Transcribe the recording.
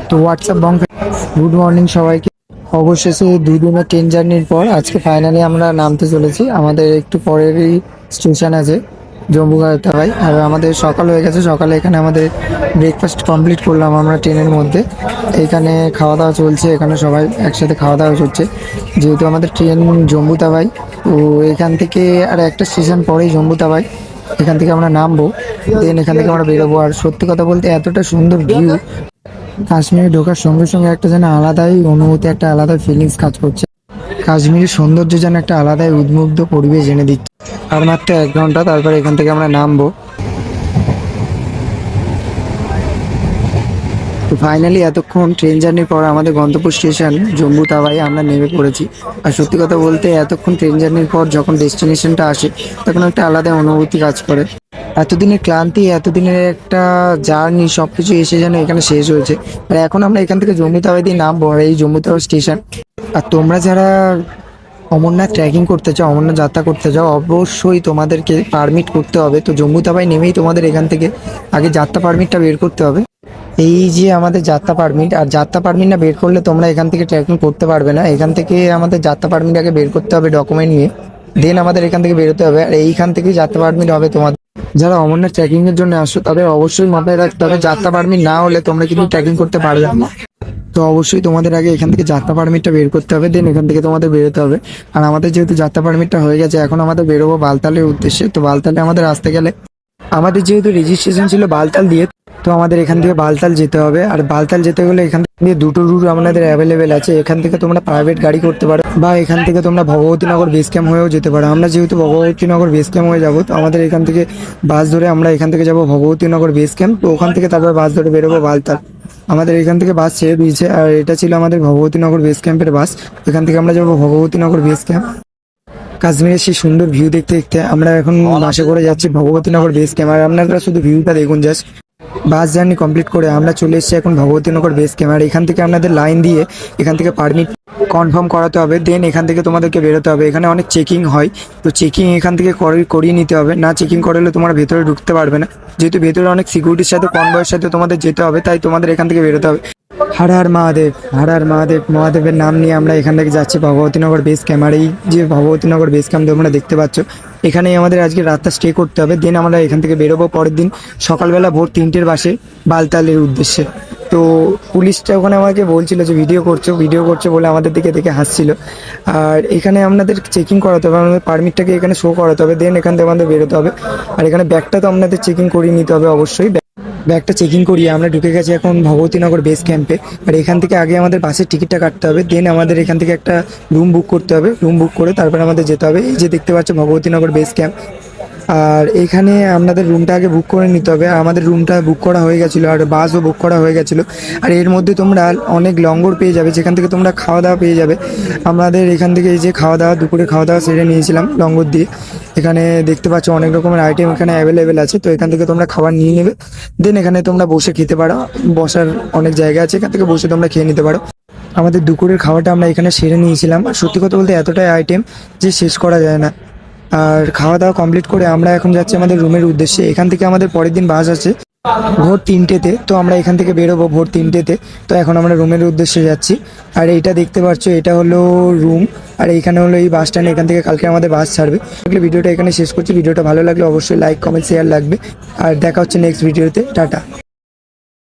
তো হোয়াটসঅ্যাপ বং, good morning সবাইকে। অবশেষে 2 দিনের ট্রেন জার্নির পর আজকে ফাইনালি আমরা নামতে চলেছি। আমাদের একটু পরেরই স্টেশন আছে জম্বুকাতাবাই, আর আমাদের সকাল হয়ে গেছে। সকালে এখানে আমাদের ব্রেকফাস্ট কমপ্লিট করলাম আমরা ট্রেনের মধ্যে। এইখানে খাওয়া দাওয়া চলছে, এখানে সবাই একসাথে খাওয়া দাওয়া হচ্ছে। যেহেতু আমাদের ট্রেন জম্বুতাবাই, তো এখান থেকে আর একটা স্টেশন পরেই জম্বুতাবাই, এখান থেকে আমরা নামবো, দেন এখান থেকে আমরা বেরোবো। আর সত্যি কথা বলতে এতটা সুন্দর ভিউ, কাশ্মীরে ঢোকার সঙ্গে সঙ্গে একটা যেন আলাদাই অনুভূতি, একটা আলাদা ফিলিংস কাজ করছে। কাশ্মীরের সৌন্দর্য যেন একটা আলাদাই উদ্মুগ্ধ পরিবেশ এনে দিচ্ছে। আর মাত্র 1 ঘন্টা, তারপরে এখান থেকে আমরা নামবো। তো ফাইনালি এতক্ষণ ট্রেন জার্নির পর আমাদের গন্তব্য স্টেশন জম্মু তাওয়াই আমরা নেমে পড়েছি। আর সত্যি কথা বলতে এতক্ষণ ট্রেন জার্নির পর যখন ডেস্টিনেশনটা আসে, তখন একটা আলাদা অনুভূতি কাজ করে। এতদিনের ক্লান্তি, এতদিনের একটা জার্নি, সব কিছু এসে যেন এখানে শেষ হয়েছে। আর এখন আমরা এখান থেকে জম্মু তাওয়াই দিয়ে নামবো, আর এই জম্মু তাওয়া স্টেশন। আর তোমরা যারা অমরনাথ ট্রেকিং করতে চাও, অমরনাথ যাত্রা করতে চাও, অবশ্যই তোমাদেরকে পারমিট করতে হবে। তো জম্মু তাওয়াই নেমেই তোমাদের এখান থেকে আগে যাত্রা পারমিটটা বের করতে হবে। এই যে আমাদের যাত্রা পারমিট, আর যাত্রা পারমিট না বের করলে তোমরা এখান থেকে ট্রেকিং করতে পারবে না। এখান থেকে আমাদের যাত্রা পারমিট আগে বের করতে হবে ডকুমেন্ট নিয়ে, দেন আমাদের এখান থেকে বেরোতে হবে। আর এইখান থেকেই যাত্রা পারমিট হবে তোমাদের। যারা অমরনাথ ট্রেকিং এর জন্য আসো তাদের অবশ্যই মাথায় রাখতে হবে, যাত্রা পারমিট না হলে তোমরা কিন্তু ট্রেকিং করতে পারবে না। তো অবশ্যই তোমাদের আগে এখান থেকে যাত্রা পারমিটটা বের করতে হবে, দেন এখান থেকে তোমাদের বেরোতে হবে। আর আমাদের যেহেতু যাত্রা পারমিটটা হয়ে গেছে, এখন আমাদের বেরোবো বালতালের উদ্দেশ্যে। তো বালতালে আমাদের আসতে গেলে, আমাদের যেহেতু রেজিস্ট্রেশন ছিল বালতাল দিয়ে, তো আমাদের এখান থেকে বালতাল যেতে হবে। আর বালতাল যেতে গেলে এখান থেকে 2টো রুট আমাদের অ্যাভেলেবেল আছে। এখান থেকে তোমরা প্রাইভেট গাড়ি করতে পারো, বা এখান থেকে তোমরা ভগবতীনগর বেস ক্যাম্প হয়েও যেতে পারো। আমরা যেহেতু ভগবতীনগর বেস ক্যাম্প হয়ে যাবো, তো আমাদের এখান থেকে বাস ধরে আমরা এখান থেকে যাবো ভগবতীনগর বেস ক্যাম্প। তো ওখান থেকে তারপর বাস ধরে বেরোবো বালতাল। আমাদের এখান থেকে বাস ছেড়ে দিয়েছে, আর এটা ছিল আমাদের ভগবতীনগর বেস ক্যাম্পের বাস। এখান থেকে আমরা যাবো ভগবতীনগর বেস ক্যাম্প। কাশ্মীরের সেই সুন্দর ভিউ দেখতে দেখতে আমরা এখন বাসে করে যাচ্ছি ভগবতীনগর বেস ক্যাম্প। আর আপনারা শুধু ভিউটা দেখুন জাস্ট। বাস জার্নি কমপ্লিট করে আমরা চলে এসেছি এখন ভগবতীনগর বেস ক্যাম্প। আর এখান থেকে আপনাদের লাইন দিয়ে এখান থেকে পারমিট কনফার্ম করাতে হবে, দেন এখান থেকে তোমাদেরকে বেরোতে হবে। এখানে অনেক চেকিং হয়, তো চেকিং এখান থেকে করিয়ে নিতে হবে। না চেকিং করালে তোমরা ভেতরে ঢুকতে পারবে না। যেহেতু ভেতরে অনেক সিকিউরিটির সাথে কনভয়ের সাথে তোমাদের যেতে হবে, তাই তোমাদের এখান থেকে বেরোতে হবে। হর হর মহাদেব, হর হর মহাদেব। মহাদেবের নাম নিয়ে আমরা এখান থেকে যাচ্ছি ভগবতীনগর বেস ক্যাম্প। আর এই যে ভগবতীনগর বেস ক্যাম্প তোমরা দেখতে পাচ্ছ, এখানেই আমাদের আজকে রাতটা স্টে করতে হবে। দেন আমরা এখান থেকে বেরোবো পরের দিন সকালবেলা ভোর 3টের বাসে বালতালের উদ্দেশ্যে। তো পুলিশটা ওখানে আমাকে বলছিল যে ভিডিও করছো বলে আমাদের দিকে দেখে হাসছিল। আর এখানে আপনাদের চেকিং করাতে হবে, আমাদের পারমিটটাকে এখানে শো করাতে হবে, দেন এখান থেকে আমাদের বেরোতে হবে। আর এখানে ব্যাগটা তো আপনাদের চেকিং করিয়ে নিতে হবে অবশ্যই। ব্যাগটা চেকিং করিয়ে আমরা ঢুকে গেছি এখন ভগবতীনগর বেস ক্যাম্পে। আর এখান থেকে আগে আমাদের বাসের টিকিটটা কাটতে হবে, দেন আমাদের এখান থেকে একটা রুম বুক করতে হবে। রুম বুক করে তারপরে আমাদের যেতে হবে। এই যে দেখতে পাচ্ছ ভগবতীনগর বেস ক্যাম্প। আর এখানে আপনাদের রুমটা আগে বুক করে নিতে হবে। আমাদের রুমটা বুক করা হয়ে গেছিলো, আর বাসও বুক করা হয়ে গেছিলো। আর এর মধ্যে তোমরা অনেক লঙ্গর পেয়ে যাবে, যেখান থেকে তোমরা খাওয়া দাওয়া পেয়ে যাবে। আমাদের এখান থেকে এই যে খাওয়া দাওয়া, দুপুরে খাওয়া দাওয়া সেরে নিয়েছিলাম লঙ্গর দিয়ে। এখানে দেখতে পাচ্ছ অনেক রকমের আইটেম এখানে অ্যাভেলেবেল আছে। তো এখান থেকে তোমরা খাবার নিয়ে নেবে, দেন এখানে তোমরা বসে খেতে পারো। বসার অনেক জায়গা আছে, এখান থেকে বসে তোমরা খেয়ে নিতে পারো। আমাদের দুপুরের খাওয়াটা আমরা এখানে সেরে নিয়েছিলাম। আর সত্যি কথা বলতে এতটাই আইটেম যে শেষ করা যায় না। আর খাওয়া দাওয়া কমপ্লিট করে আমরা এখন যাচ্ছি আমাদের রুমের উদ্দেশ্যে। এখান থেকে আমাদের পরের দিন বাস আছে ভোর 3টেতে। তো আমরা এখান থেকে বেরোবো ভোর 3টেতে। তো এখন আমরা রুমের উদ্দেশ্যে যাচ্ছি। আর এইটা দেখতে পাচ্ছ, এটা হলো রুম। আর এইখানে হলো এই বাস স্ট্যান্ড, এখান থেকে কালকে আমাদের বাস ছাড়বে। ভিডিওটা এখানে শেষ করছি। ভিডিওটা ভালো লাগলে অবশ্যই লাইক, কমেন্ট, শেয়ার লাগবে। আর দেখা হচ্ছে নেক্সট ভিডিওতে। টাটা।